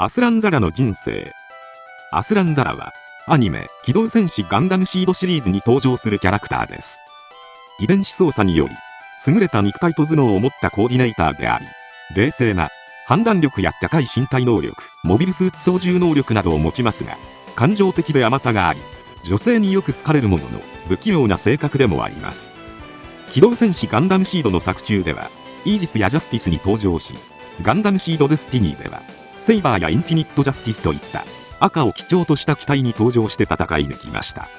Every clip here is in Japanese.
アスランザラの人生。アスランザラは、アニメ、機動戦士ガンダムシードシリーズに登場するキャラクターです。遺伝子操作により、優れた肉体と頭脳を持ったコーディネーターであり、冷静な判断力や高い身体能力、モビルスーツ操縦能力などを持ちますが、感情的で甘さがあり、女性によく好かれるものの、不器用な性格でもあります。機動戦士ガンダムシードの作中では、イージスやジャスティスに登場し、ガンダムシードデスティニーでは、セイバーやインフィニットジャスティスといった赤を基調とした機体に登場して戦い抜きました。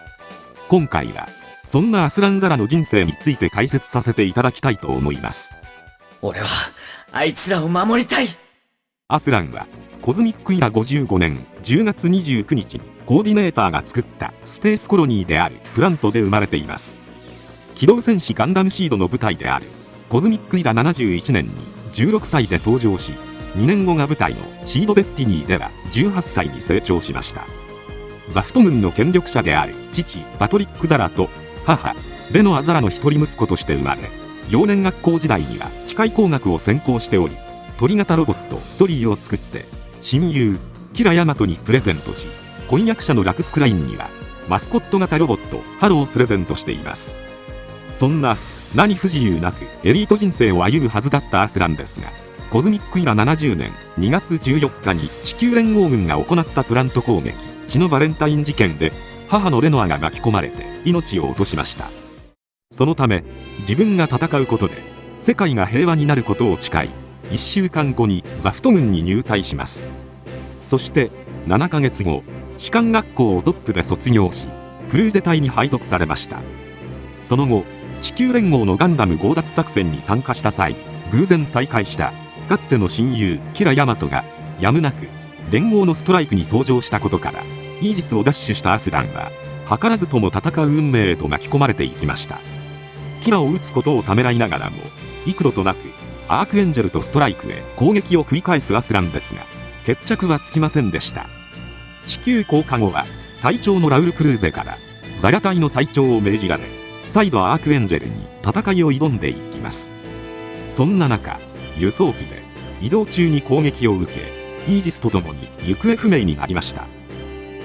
今回はそんなアスランザラの人生について解説させていただきたいと思います。俺はあいつらを守りたい。アスランはコズミックイラ55年10月29日にコーディネーターが作ったスペースコロニーであるプラントで生まれています。機動戦士ガンダムシードの舞台であるコズミックイラ71年に16歳で登場し、2年後が舞台のシードデスティニーでは18歳に成長しました。ザフト軍の権力者である父パトリック・ザラと母レノア・ザラの一人息子として生まれ、幼年学校時代には機械工学を専攻しており、鳥型ロボットトリーを作って親友キラ・ヤマトにプレゼントし、婚約者のラクスクラインにはマスコット型ロボットハローをプレゼントしています。そんな何不自由なくエリート人生を歩むはずだったアスランですが、コズミックイラ70年2月14日に地球連合軍が行ったプラント攻撃血のバレンタイン事件で母のレノアが巻き込まれて命を落としました。そのため自分が戦うことで世界が平和になることを誓い、1週間後にザフト軍に入隊します。そして7ヶ月後、士官学校をトップで卒業しクルーゼ隊に配属されました。その後地球連合のガンダム強奪作戦に参加した際、偶然再会したかつての親友キラ・ヤマトがやむなく連合のストライクに登場したことから、イージスを奪取したアスランは図らずとも戦う運命へと巻き込まれていきました。キラを撃つことをためらいながらも幾度となくアークエンジェルとストライクへ攻撃を繰り返すアスランですが、決着はつきませんでした。地球降下後は隊長のラウル・クルーゼからザヤ隊の隊長を命じられ、再度アークエンジェルに戦いを挑んでいきます。そんな中、輸送機で移動中に攻撃を受け、イージスとともに行方不明になりました。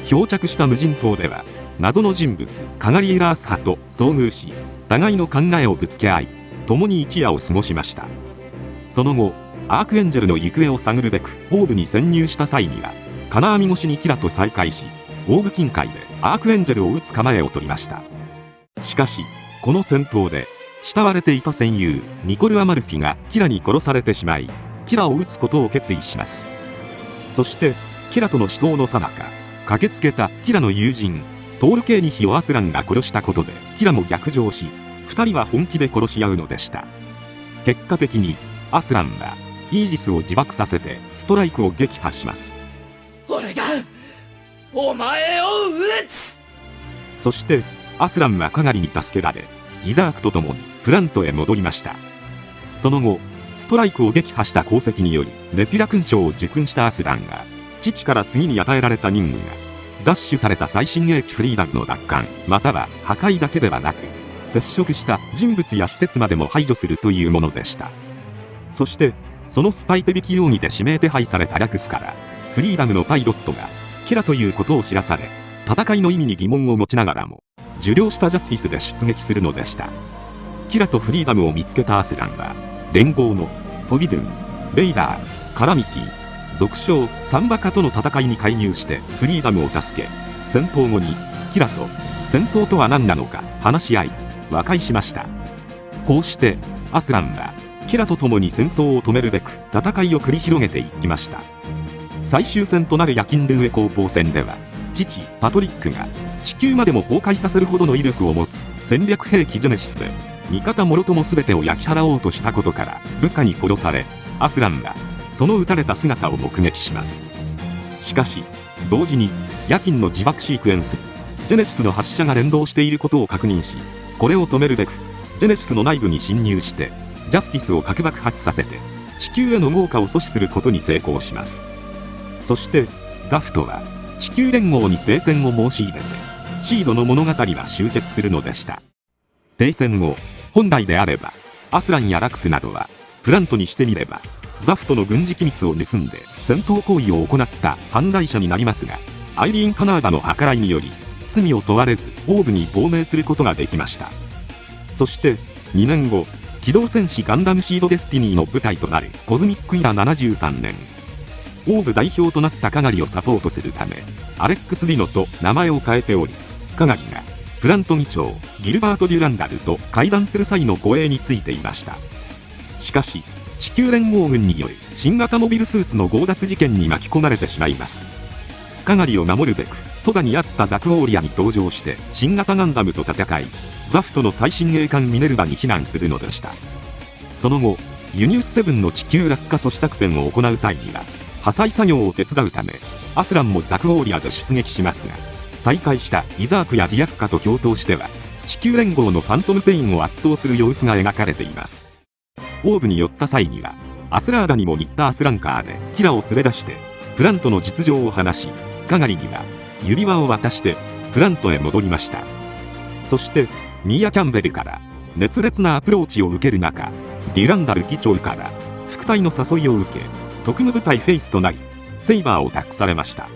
漂着した無人島では謎の人物カガリエラース派と遭遇し、互いの考えをぶつけ合い、共に一夜を過ごしました。その後アークエンジェルの行方を探るべくオーブに潜入した際には、金網越しにキラと再会し、オーブ近海でアークエンジェルを撃つ構えを取りました。しかしこの戦闘で慕われていた戦友ニコル・アマルフィがキラに殺されてしまい、キラを撃つことを決意します。そしてキラとの死闘の最中、駆けつけたキラの友人トール・ケーニヒをアスランが殺したことでキラも逆上し、2人は本気で殺し合うのでした。結果的にアスランはイージスを自爆させてストライクを撃破します。俺がお前を撃つ。そしてアスランはカガリに助けられ、イザークと共にプラントへ戻りました。その後ストライクを撃破した功績によりネピュラ勲章を受勲したアスランが、父から次に与えられた任務が奪取された最新鋭機フリーダムの奪還または破壊だけではなく、接触した人物や施設までも排除するというものでした。そしてそのスパイ手引き容疑で指名手配されたラクスからフリーダムのパイロットがキラということを知らされ、戦いの意味に疑問を持ちながらも受領したジャスティスで出撃するのでした。キラとフリーダムを見つけたアスランは連合のフォビドゥン、レイダー、カラミティ、俗称サンバカとの戦いに介入してフリーダムを助け、戦闘後にキラと戦争とは何なのか話し合い和解しました。こうしてアスランはキラと共に戦争を止めるべく戦いを繰り広げていきました。最終戦となるヤキンルーエ攻防戦では、父パトリックが地球までも崩壊させるほどの威力を持つ戦略兵器ジェネシスで味方もろとも全てを焼き払おうとしたことから部下に殺され、アスランはその撃たれた姿を目撃します。しかし同時にヤキンの自爆シークエンスにジェネシスの発射が連動していることを確認し、これを止めるべくジェネシスの内部に侵入してジャスティスを核爆発させて地球への猛火を阻止することに成功します。そしてザフトは地球連合に停戦を申し入れて、シードの物語は終結するのでした。停戦後、本来であればアスランやラクスなどはプラントにしてみればザフトの軍事機密を盗んで戦闘行為を行った犯罪者になりますが、アイリーン・カナーダの計らいにより罪を問われずオーブに亡命することができました。そして2年後、機動戦士ガンダムシードデスティニーの舞台となるコズミックイラ73年、オーブ代表となったカガリをサポートするためアレックス・ディノと名前を変えており、カガリがプラント議長ギルバート・デュランダルと会談する際の護衛についていました。しかし地球連合軍による新型モビルスーツの強奪事件に巻き込まれてしまいます。カガリを守るべくそばにあったザクオーリアに登場して新型ガンダムと戦い、ザフトの最新鋭艦ミネルヴァに避難するのでした。その後、ユニウス7の地球落下阻止作戦を行う際には破砕作業を手伝うためアスランもザクオーリアで出撃しますが、再会したイザークやディアッカと共闘しては地球連合のファントムペインを圧倒する様子が描かれています。オーブに寄った際にはアスラーダにも似たアスランカーでキラを連れ出してプラントの実情を話し、カガリには指輪を渡してプラントへ戻りました。そしてミーア・キャンベルから熱烈なアプローチを受ける中、デュランダル議長から副隊の誘いを受け特務部隊フェイスとなりセイバーを託されました。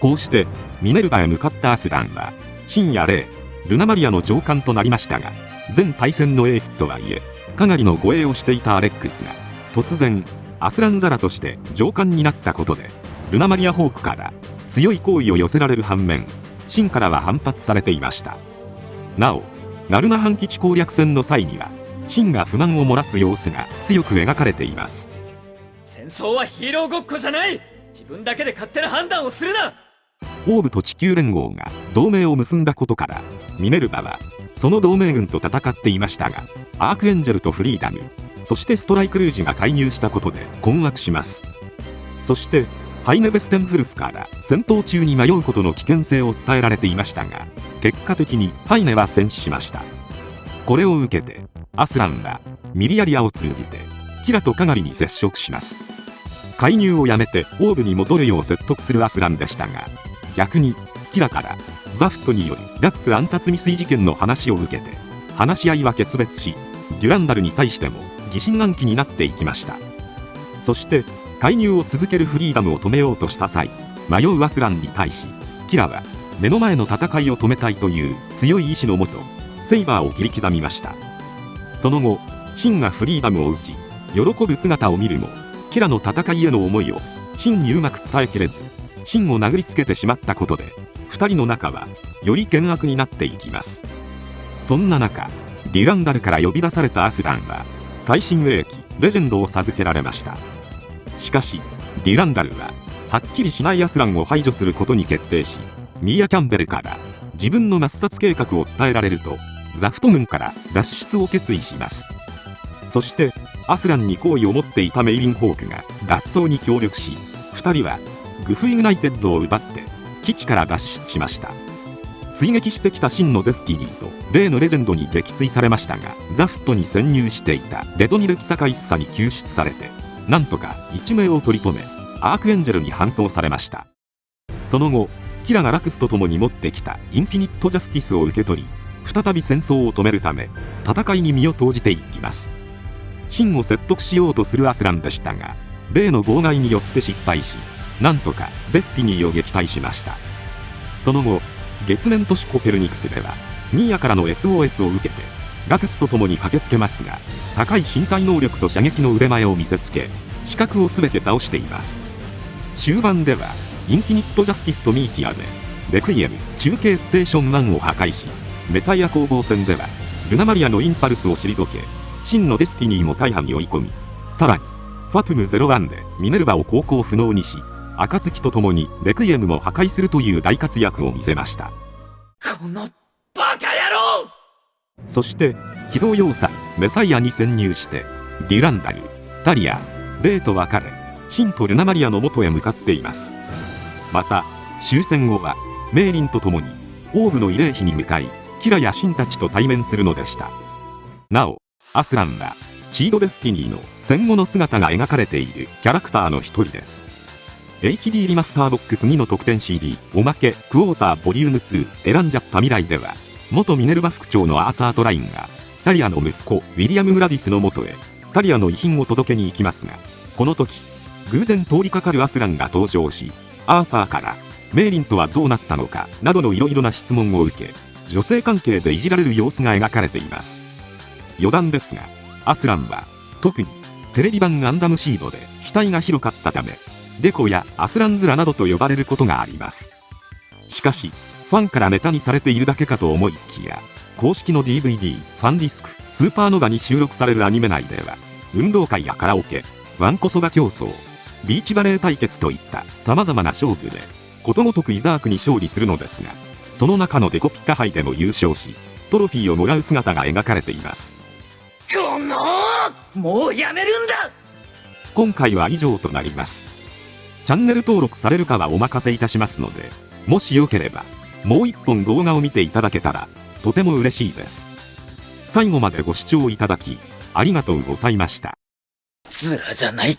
こうしてミネルヴァへ向かったアスランはシンやレイ、ルナマリアの上官となりましたが、全対戦のエースとはいえカガリの護衛をしていたアレックスが突然アスランザラとして上官になったことでルナマリアホークから強い好意を寄せられる反面、シンからは反発されていました。なおナルナハン基地攻略戦の際にはシンが不満を漏らす様子が強く描かれています。戦争はヒーローごっこじゃない。自分だけで勝手な判断をするな。オーブと地球連合が同盟を結んだことからミネルヴァはその同盟軍と戦っていましたが、アークエンジェルとフリーダム、そしてストライクルージが介入したことで困惑します。そしてハイネ・ベステンフルスから戦闘中に迷うことの危険性を伝えられていましたが、結果的にハイネは戦死しました。これを受けてアスランはミリアリアを通じてキラとカガリに接触します。介入をやめてオーブに戻るよう説得するアスランでしたが、逆にキラからザフトによるラクス暗殺未遂事件の話を受けて話し合いは決別し、デュランダルに対しても疑心暗鬼になっていきました。そして介入を続けるフリーダムを止めようとした際、迷うアスランに対しキラは目の前の戦いを止めたいという強い意志のもとセイバーを切り刻みました。その後シンがフリーダムを撃ち喜ぶ姿を見るも、キラの戦いへの思いをシンにうまく伝えきれず、シンを殴りつけてしまったことで2人の仲はより険悪になっていきます。そんな中、デュランダルから呼び出されたアスランは最新鋭機レジェンドを授けられました。しかしデュランダルははっきりしないアスランを排除することに決定し、ミーア・キャンベルから自分の抹殺計画を伝えられるとザフト軍から脱出を決意します。そしてアスランに好意を持っていたメイリン・ホークが脱走に協力し、2人はグフ・イグナイテッドを奪って基地から脱出しました。追撃してきた真のデスティニーと例のレジェンドに撃墜されましたが、ザフトに潜入していたレドニル・キサカ・イッサに救出されてなんとか一命を取り留めアークエンジェルに搬送されました。その後キラがラクスと共に持ってきたインフィニット・ジャスティスを受け取り、再び戦争を止めるため戦いに身を投じていきます。シンを説得しようとするアスランでしたが、例の妨害によって失敗し、なんとかデスティニーを撃退しました。その後月面都市コペルニクスではミーアからの SOS を受けてラクスと共に駆けつけますが、高い身体能力と射撃の腕前を見せつけ死角を全て倒しています。終盤ではインフィニット・ジャスティスとミーティアでレクイエム中継ステーション1を破壊し、メサイア攻防戦ではルナマリアのインパルスを退け真のデスティニーも大破に追い込み、さらにファトゥム01でミネルヴァを航行不能にし、暁と共にレクイエムも破壊するという大活躍を見せました。このバカ野郎。そして機動要塞メサイアに潜入してデュランダル、タリア、レイと別れシンとルナマリアの元へ向かっています。また終戦後はメイリンと共にオーブの慰霊碑に向かいキラやシンたちと対面するのでした。なおアスランはシードデスティニーの戦後の姿が描かれているキャラクターの一人です。 HD リマスターボックス2の特典 CD おまけクォーターボリューム2選んじゃった未来では、元ミネルヴァ副長のアーサー・トラインがタリアの息子ウィリアム・グラディスの元へタリアの遺品を届けに行きますが、この時、偶然通りかかるアスランが登場し、アーサーから、メイリンとはどうなったのか、などのいろいろな質問を受け、女性関係でいじられる様子が描かれています。余談ですが、アスランは、特に、テレビ版ガンダムシードで額が広かったため、デコやアスランズラなどと呼ばれることがあります。しかし、ファンからネタにされているだけかと思いきや、公式の DVD、ファンディスク、スーパーノヴァに収録されるアニメ内では、運動会やカラオケ、ワンコそば競争、ビーチバレー対決といった様々な勝負で、ことごとくイザークに勝利するのですが、その中のデコピカ杯でも優勝し、トロフィーをもらう姿が描かれています。もうやめるんだ。今回は以上となります。チャンネル登録されるかはお任せいたしますので、もしよければ、もう一本動画を見ていただけたら、とても嬉しいです。最後までご視聴いただき、ありがとうございました。ズラじゃない。